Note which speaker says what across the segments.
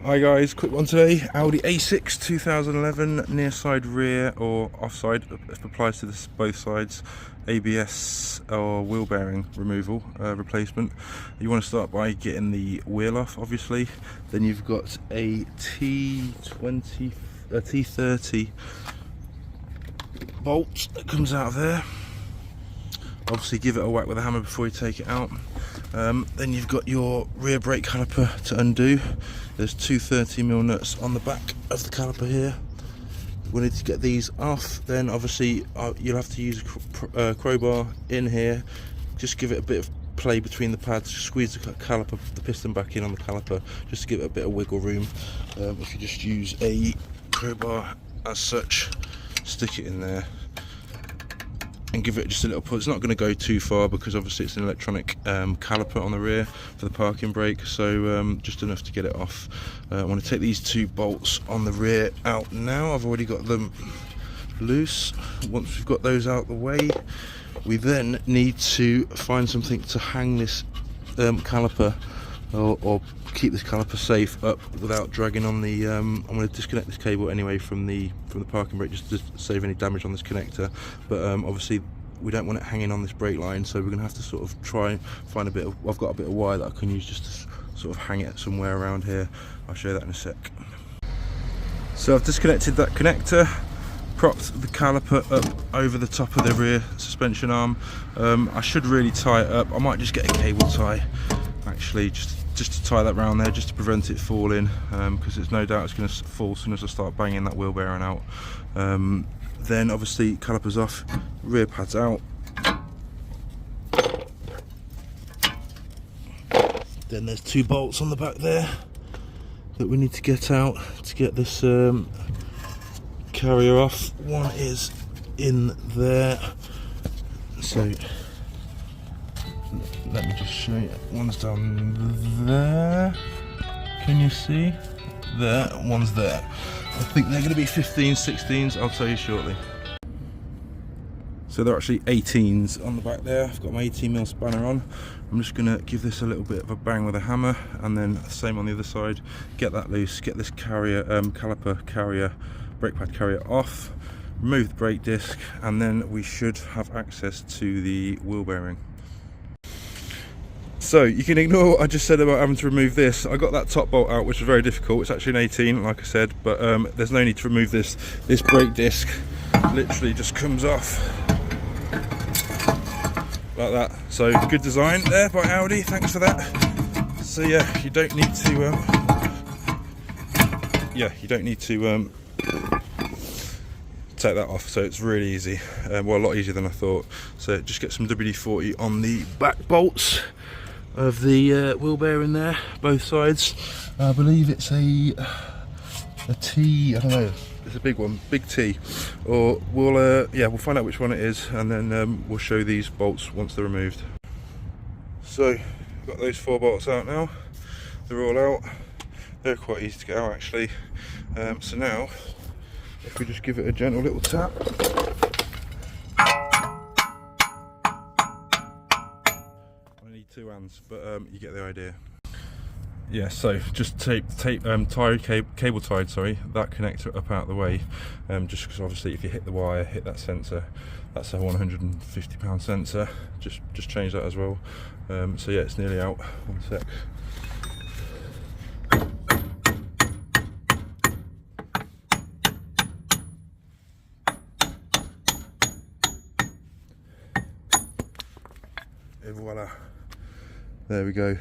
Speaker 1: Hi guys, quick one today. Audi A6 2011, near side rear or offside, if applies to this, both sides, ABS or wheel bearing removal, replacement. You want to start by getting the wheel off, obviously. Then you've got a T30 bolt that comes out of there. Obviously give it a whack with a hammer before you take it out. Then you've got your rear brake caliper to undo. There's two 30mm nuts on the back of the caliper here. We need to get these off. Then obviously you'll have to use a crowbar in here. Just give it a bit of play between the pads. Squeeze the caliper, the piston back in on the caliper, just to give it a bit of wiggle room. If you just use a crowbar as such, stick it in there and give it just a little pull. It's not going to go too far because obviously it's an electronic caliper on the rear for the parking brake, so just enough to get it off. I want to take these two bolts on the rear out now. I've already got them loose. Once we've got those out the way, we then need to find something to hang this caliper or keep this caliper safe up without dragging on the I'm going to disconnect this cable anyway from the parking brake, just to save any damage on this connector. But obviously we don't want it hanging on this brake line, so we're going to have to sort of try and find a bit of, I've got a bit of wire that I can use just to sort of hang it somewhere around here. I'll show you that in a sec. So I've disconnected that connector, propped the caliper up over the top of the rear suspension arm. I should really tie it up. I might just get a cable tie actually, just to tie that round there, just to prevent it falling, because there's no doubt it's going to fall as soon as I start banging that wheel bearing out. Then obviously calipers off, rear pads out. Then there's two bolts on the back there that we need to get out to get this carrier off. One is in there, so let me just show you. One's down there. Can you see? There, one's there. I think they're going to be 15s, 16s. I'll tell you shortly. So they're actually 18s on the back there. I've got my 18mm spanner on. I'm just going to give this a little bit of a bang with a hammer, and then same on the other side. Get that loose. Get this carrier, caliper carrier, brake pad carrier off. Remove the brake disc, and then we should have access to the wheel bearing. So you can ignore what I just said about having to remove this. I got that top bolt out, which was very difficult. It's actually an 18, like I said, but there's no need to remove this. This brake disc literally just comes off like that. So good design there by Audi, thanks for that. So yeah, you don't need to take that off, so it's really easy. Well, a lot easier than I thought. So just get some WD-40 on the back bolts of the wheel bearing there, both sides. I believe it's a T, I don't know, it's a big one, big T, or we'll find out which one it is, and then we'll show these bolts once they're removed. So I've got those four bolts out now. They're all out. They're quite easy to get out actually. So now if we just give it a gentle little tap, two hands, but you get the idea. Yeah, so just cable tied, sorry, that connector up out of the way, just because obviously if you hit the wire, hit that sensor, that's a £150 sensor, just change that as well. So yeah, it's nearly out. One sec. Et voila. There we go.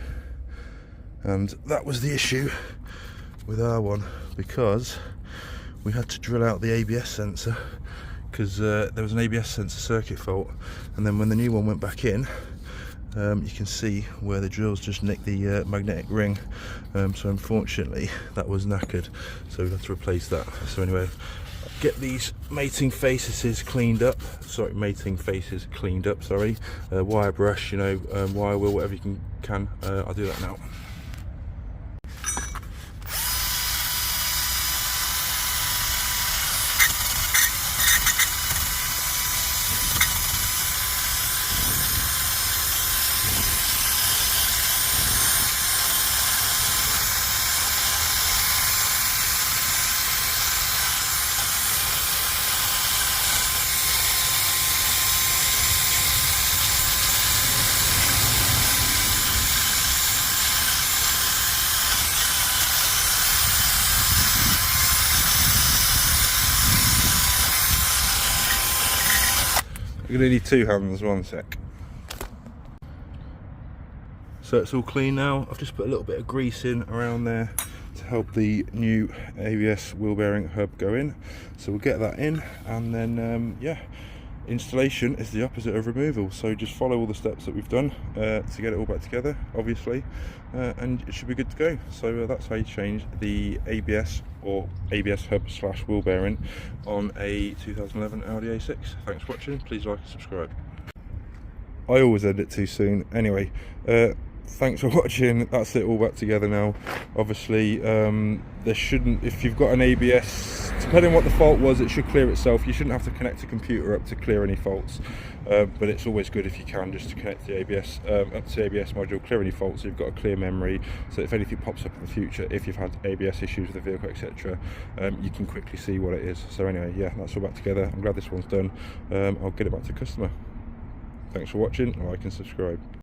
Speaker 1: And that was the issue with our one, because we had to drill out the ABS sensor, because there was an ABS sensor circuit fault, and then when the new one went back in, you can see where the drills just nicked the magnetic ring. So unfortunately that was knackered, so we had to replace that. So anyway, get these mating faces cleaned up, wire brush, wire wheel, whatever you can. I'll do that now. We're going to need 2 hands, 1 sec. So it's all clean now. I've just put a little bit of grease in around there to help the new ABS wheel bearing hub go in. So we'll get that in, and then yeah, installation is the opposite of removal. So just follow all the steps that we've done to get it all back together, obviously, and it should be good to go. So that's how you change the ABS or ABS hub / wheel bearing on a 2011 Audi A6. Thanks for watching. Please like and subscribe. I always end it too soon. Anyway, thanks for watching. That's it all back together now. Obviously, there shouldn't, if you've got an ABS, depending on what the fault was, it should clear itself. You shouldn't have to connect a computer up to clear any faults, but it's always good if you can just to connect the ABS up to the ABS module, clear any faults, so you've got a clear memory, so if anything pops up in the future, if you've had ABS issues with the vehicle, etc., you can quickly see what it is. So anyway, yeah, that's all back together. I'm glad this one's done. I'll get it back to the customer. Thanks for watching, like and subscribe.